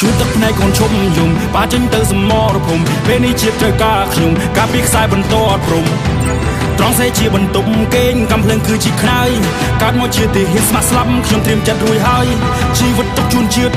ជួយទឹកភ្នែកកូនឈុំយំបាចេញទៅសមរភូមិពេលនេះជាត្រូវការខ្ញុំការពីខ្សែបន្តអត់ព្រំត្រង់សេជាបន្ទប់គេងកំភ្លើងគឺជាខ្នើយកើតមកជាទីហ៊ានស្ម័គ្រស្លាប់ខ្ញុំត្រៀមចិត្តរួចហើយជីវិតទុកជូនជាតិ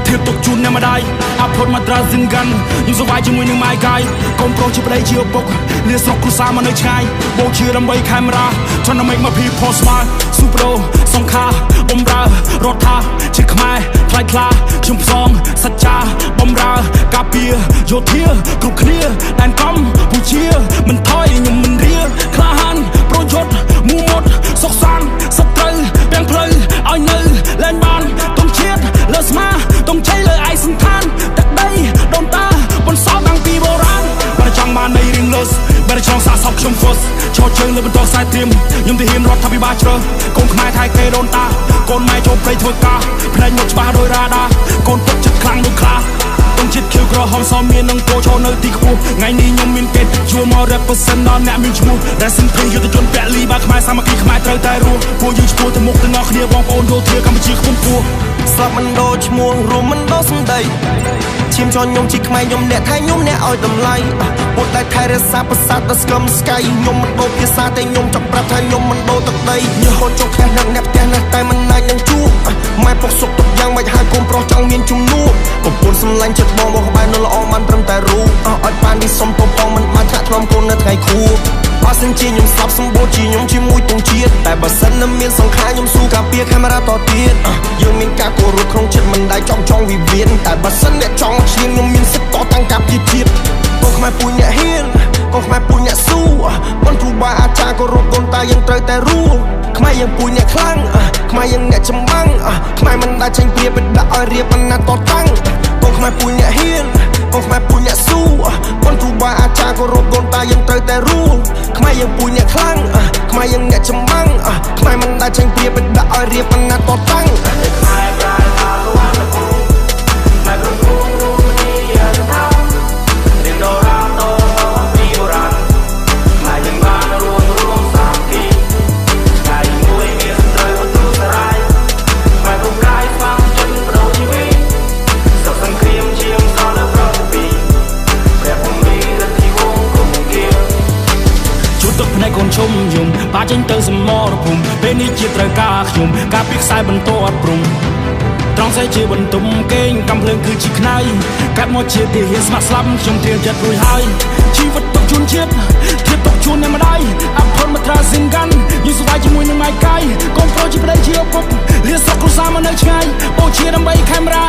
ធៀបទុកជូនអ្នកម្ដាយអភ័តមកត្រាសិនកាន់ខ្ញុំសវាយជាមួយនឹងម៉ាយកាយកូនប្រុសជាប្តីជាឪពុកលាស្រុកគ្រួសារមកនៅឆ្ងាយបូជាដើម្បីខេមរាចង់ make my people smile ស៊ូប្រូសង្ខាបំរើរដ្ឋាជាខ្មែរថ្លៃថ្លាខ្ញុំផ្សំសច្ចាបំរើការពារយោធាគ្រប់គ្នាដែនកំពូជាមិនថយខ្ញុំមិនរៀក្លាហានប្រយុទ្ធមូមុតសុខសាន្តសត្រូវទាំងផ្លូវឲ្យនៅលែងបានទុំជាតិលើស្មាទុំជ័យលើឯសន្តានទឹកដីដូនតាបន្សល់តាំងពីបុរាណបើចង់បាននៃរៀងលើសបើចង់សាកសពខ្ញុំហ្វឹសឈរជើងលើបន្តខ្សែត្រៀមខ្ញុំទៅហ៊ានរដ្ឋាភិបាលជ្រើកូនខ្មែរថៃគេដូនតាកូនម៉ែចូលព្រៃធ្វើការផ្នែកមុខច្បាស់ដោយរ៉ាដាកូនទឹកចិត្តខ្លាំងដូចខ្លាទុំជាតិខៀវក្រហមសមមាននឹងគោឈរនៅទីខ្ពស់ថ្ងៃនេះខ្ញុំមានគេជួមក represent ដល់អ្នកមានឈ្មោះ Racing Free យុទ្ធជនពលីបើខ្មែរសាមគ្គីខ្មែរត្រូវតែរស់ពួកយើងឈ្មោះទៅមុខទាំងអស់គ្នាបងប្អូនយោធាកម្ពុជាខ្ពង់ខ្ពស់ស្លាប់មិនដូរឈ្មោះរួមមិនដូរសម្ដីឈាមជន់ខ្ញុំជាខ្មែរខ្ញុំអ្នកថៃខ្ញុំអ្នកឲ្យតម្លៃពុតតែថែរក្សាប្រាសាទដល់ស្គមស្កៃខ្ញុំមិនដូរភាសាតែខ្ញុំចង់ប្រាប់ថាខ្ញុំមិនដូរទឹកដីខ្ញុំកូនចុកខ្លះនឹងអ្នកផ្ទះណាស់តែមិនអាចនឹងជួបម៉ែពុកសុកទុកយ៉ាងមិនហើយកូនប្រុសចង់មានជំនួសប្រពន្ធសម្លាញ់ចិត្តបងក្បែរនៅល្អបានត្រឹមតែរូបឲ្យបាននេះសុំពងមិនបានថាធ្លំកូននៅថ្ងៃខួបបើសិនជាខ្ញុំស្លាប់សម្បូរជាខ្ញុំជាមួយទងជាតិតែបើសិននៅមានសង្ខារខ្ញុំស៊ូការពារកាមេរ៉ាតទៀតយើងមានការគោរពក្នុងចិត្តមិនដែលចង់វិវាទតែបើសិនអ្នកចង់ឈ្លានខ្ញុំមានសិទ្ធិតតាំងការពារជាតិកូនខ្មែរពូជអ្នកហ៊ានកូនខ្មែរពូជអ្នកស៊ូបងគ្រូបាអាចារ្យគោរពកូនតាយើងត្រូវតែរួមខ្មែរយើងពូជអ្នកខ្លាំងខ្មែរយើងអ្នកចម្បាំងខ្មែរមិនដែលចេញព្រាបដាក់ឲ្យរៀបបណ្ណាតតាំងកូនខ្មែរពូជអ្នកហ៊ានកូនខ្មែរពូជអ្នកស៊ូបងគ្រូបាអាចារ្យគោរពកូនតាយើងត្រូវតែរួមខ្មែរយើងពូជអ្នកខ្លាំងខ្មែរយើងអ្នកចម្បាំងខ្មែរមិនដែលចេញព្រាបដាក់ឲ្យរៀបបណ្ណាតតាំងខ្មែរប្រាយថាទៅអានគូខ្មែរគ្រប់គ្រងរួមគ្នាយ៉ាងថារៀនដូរ៉ាតពីបុរាណខ្មែរយើងបានរួមសាមគ្គីថ្ងៃមួយមានត្រូវទូសរាយខ្មែរគ្រប់កាយស្វាងចិត្តបដូរជីវិតសុខសង្គ្រាមជាងសល់នៅប្រពៃព្រះភូមិរទីវងគុំគៀជួយទឹកភ្នែកកូនឈុំយំបាចេញទៅសមរភូមិពេលនេះជាត្រូវការខ្ញុំការពីខ្សែបន្តអត់ព្រំត្រង់សេជាបន្ទុំគេងកំភ្លើងគឺជាខ្នើយកាត់មកជាទីហ៊ានស្ម័គ្រស្លាប់ខ្ញុំត្រៀមចិត្តរួចហើយជីវិតទុកជូនជាតិធៀបទុកជូនអ្នកម្ដាយអភ័តមកត្រាសិនកាន់យើងសវាយជាមួយនឹងម៉ាយកាយកូនប្រុសជាប្តីជាឪពុកលាស្រុកគ្រួសារមកនៅឆ្ងាយបូជាដើម្បីខេមរា